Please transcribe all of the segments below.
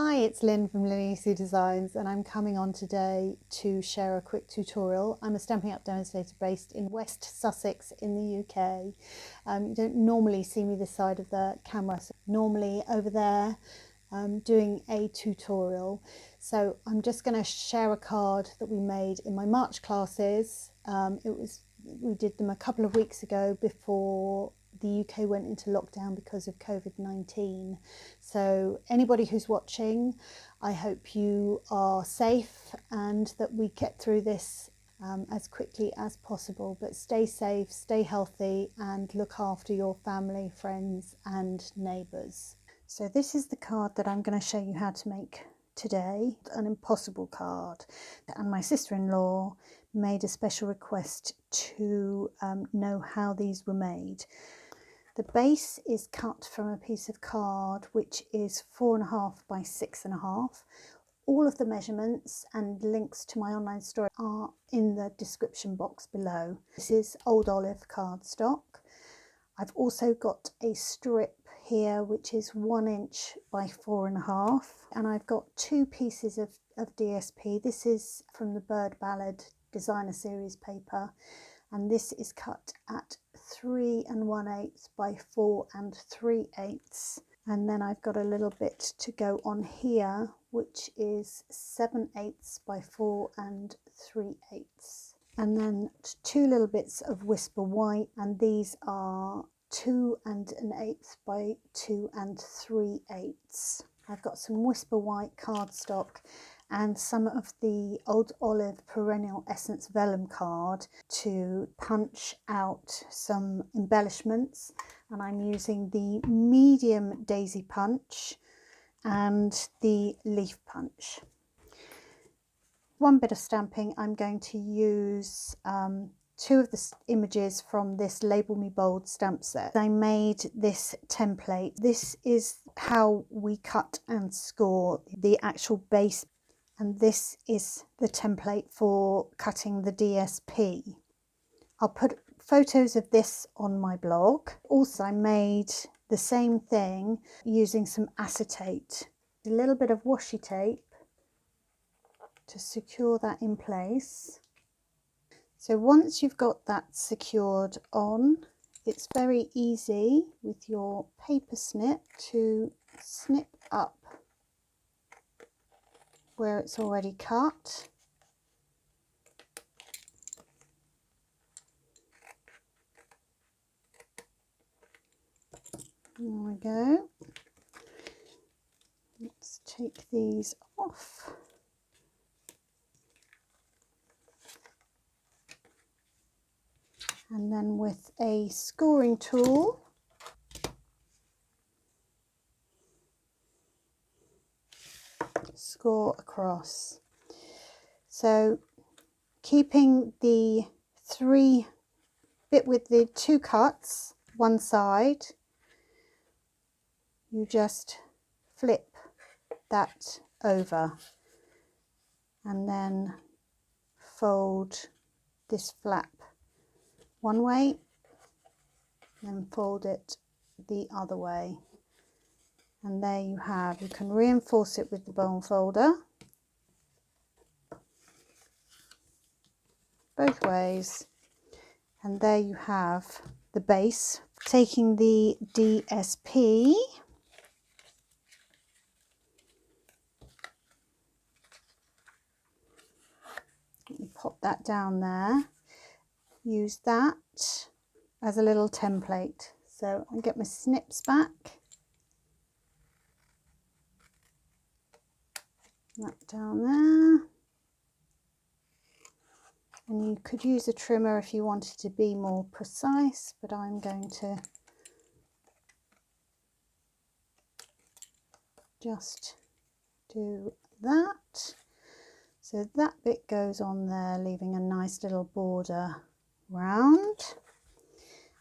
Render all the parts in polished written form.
Hi, it's Lynn from LynnieCDesigns, and I'm coming on today to share a quick tutorial. I'm a Stampin' Up demonstrator based in West Sussex in the UK. You don't normally see me this side of the camera, so normally over there doing a tutorial. So I'm just going to share a card that we made in my March classes. We did them a couple of weeks ago before the UK went into lockdown because of COVID-19. So anybody who's watching, I hope you are safe and that we get through this as quickly as possible. But stay safe, stay healthy, and look after your family, friends and neighbours. So this is the card that I'm going to show you how to make today, an impossible card. And my sister-in-law made a special request to know how these were made. The base is cut from a piece of card which is 4.5 by 6.5. All of the measurements and links to my online store are in the description box below. This is old olive cardstock. I've also got a strip here which is 1 inch by 4.5, and I've got 2 pieces of DSP. This is from the Bird Ballad Designer Series paper, and this is cut at 3 1/8 by 4 3/8, and then I've got a little bit to go on here which is 7/8 by 4 3/8, and then 2 little bits of Whisper White, and these are 2 1/8 by 2 3/8. I've got some Whisper White cardstock and some of the Old Olive Perennial Essence Vellum card to punch out some embellishments, and I'm using the medium daisy punch and the leaf punch. One bit of stamping, I'm going to use 2 of the images from this Label Me Bold stamp set. I made this template. This is how we cut and score the actual base, and this is the template for cutting the DSP. I'll put photos of this on my blog. Also, I made the same thing using some acetate, a little bit of washi tape to secure that in place. So once you've got that secured on, it's very easy with your paper snip to snip up where it's already cut. There we go. Let's take these off. And then with a scoring tool, score across. So keeping the 3 bit with the 2 cuts one side, you just flip that over and then fold this flap one way, then fold it the other way, and there you have, you can reinforce it with the bone folder both ways, and there you have the base. Taking the DSP, pop that down there, use that as a little template. So I'll get my snips back, that down there, and you could use a trimmer if you wanted to be more precise, but I'm going to just do that. So that bit goes on there, leaving a nice little border round,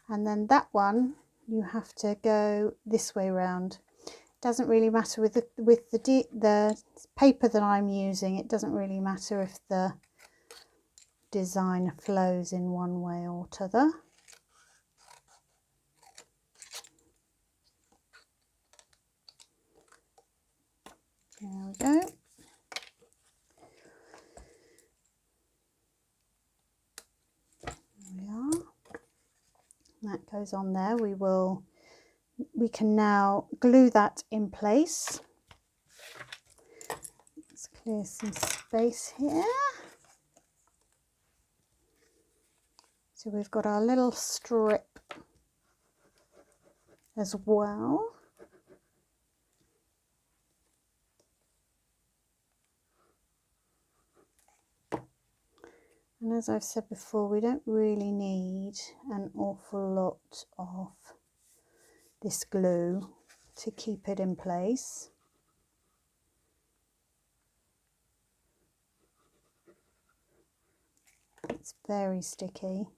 and then that one you have to go this way round. Doesn't really matter with the paper that I'm using, it doesn't really matter if the design flows in one way or t'other. There we go. There we are. That goes on there. We can now glue that in place. Let's clear some space here. So we've got our little strip as well. And as I've said before, we don't really need an awful lot of this glue to keep it in place. It's very sticky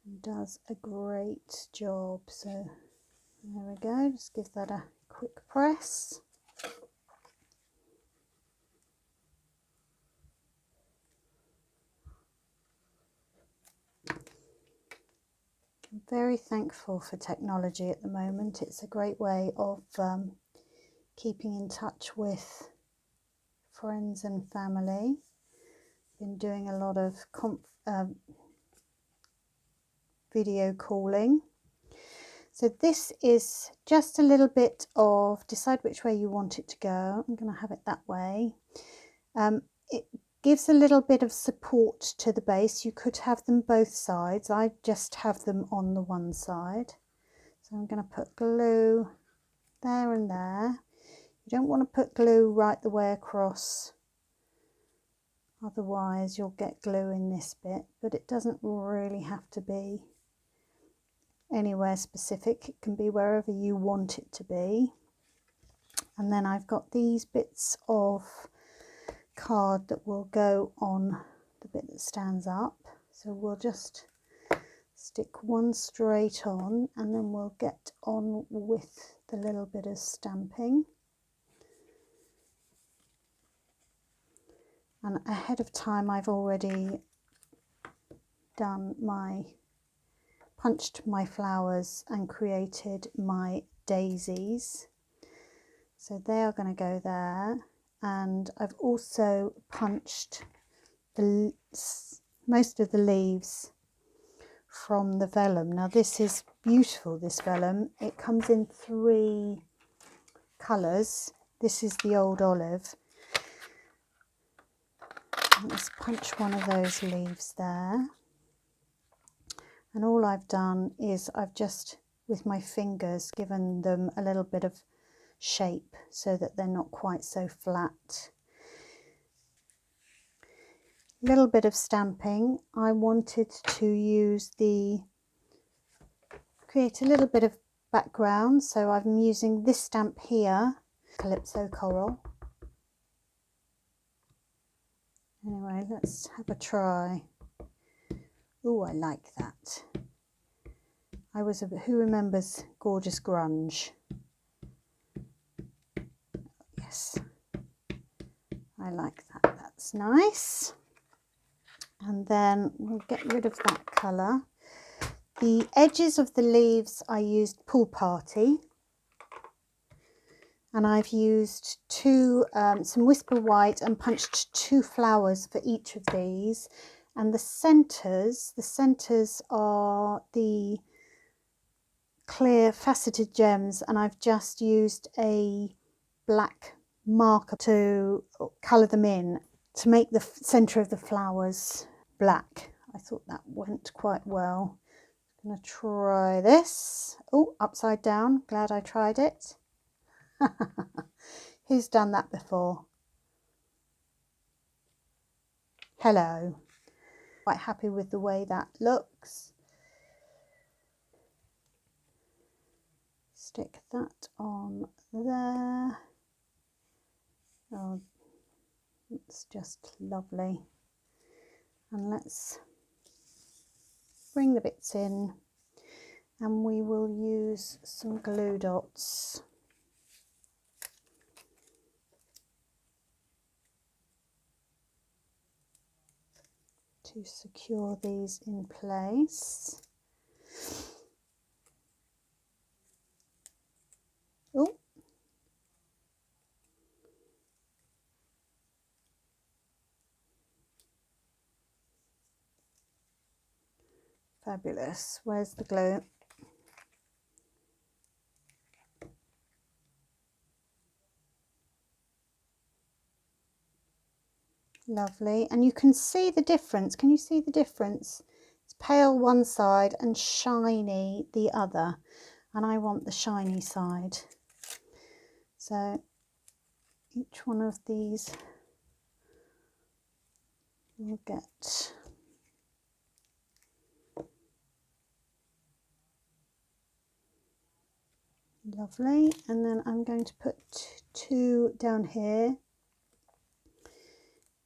and does a great job. So there we go, just give that a quick press. I'm very thankful for technology at the moment. It's a great way of keeping in touch with friends and family. Been doing a lot of video calling. So this is just a little bit of decide which way you want it to go. I'm going to have it that way. It gives a little bit of support to the base. You could have them both sides. I just have them on the one side. So I'm going to put glue there and there. You don't want to put glue right the way across, otherwise you'll get glue in this bit, but it doesn't really have to be anywhere specific. It can be wherever you want it to be. And then I've got these bits of card that will go on the bit that stands up, so we'll just stick one straight on and then we'll get on with the little bit of stamping. And ahead of time I've already done punched my flowers and created my daisies, so they are going to go there. And I've also punched most of the leaves from the vellum. Now this is beautiful, this vellum. It comes in 3 colours. This is the old olive. Let's punch one of those leaves there. And all I've done is I've just, with my fingers, given them a little bit of shape so that they're not quite so flat. Little bit of stamping. I wanted to create a little bit of background, so I'm using this stamp here, Calypso Coral. Anyway, let's have a try. Oh, I like that. Who remembers Gorgeous Grunge? Yes, I like that. That's nice. And then we'll get rid of that colour. The edges of the leaves I used Pool Party, and I've used some Whisper White and punched 2 flowers for each of these. And the centres are the clear faceted gems, and I've just used a black marker to colour them in to make the centre of the flowers black. I thought that went quite well. I'm going to try this. Oh, upside down. Glad I tried it. Who's done that before? Hello. Quite happy with the way that looks. Stick that on there. Oh, it's just lovely. And let's bring the bits in, and we will use some glue dots to secure these in place. Oh, Fabulous. Where's the glue? Lovely. And you can see the difference. Can you see the difference? It's pale one side and shiny the other. And I want the shiny side. So each one of these will get lovely. And then I'm going to put 2 down here.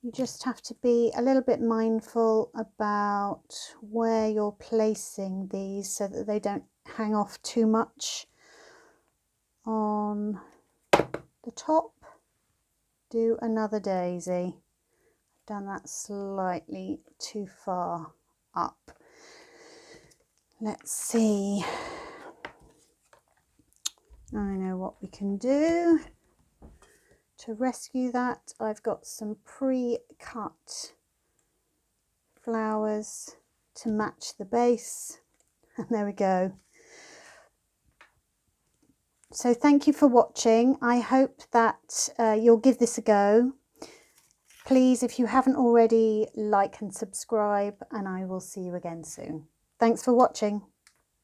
You just have to be a little bit mindful about where you're placing these so that they don't hang off too much on the top. Do another daisy. I've done that slightly too far up. Let's see. I know what we can do. To rescue that, I've got some pre-cut flowers to match the base, and there we go. So thank you for watching. I hope that you'll give this a go. Please, if you haven't already, like and subscribe, and I will see you again soon. Thanks for watching.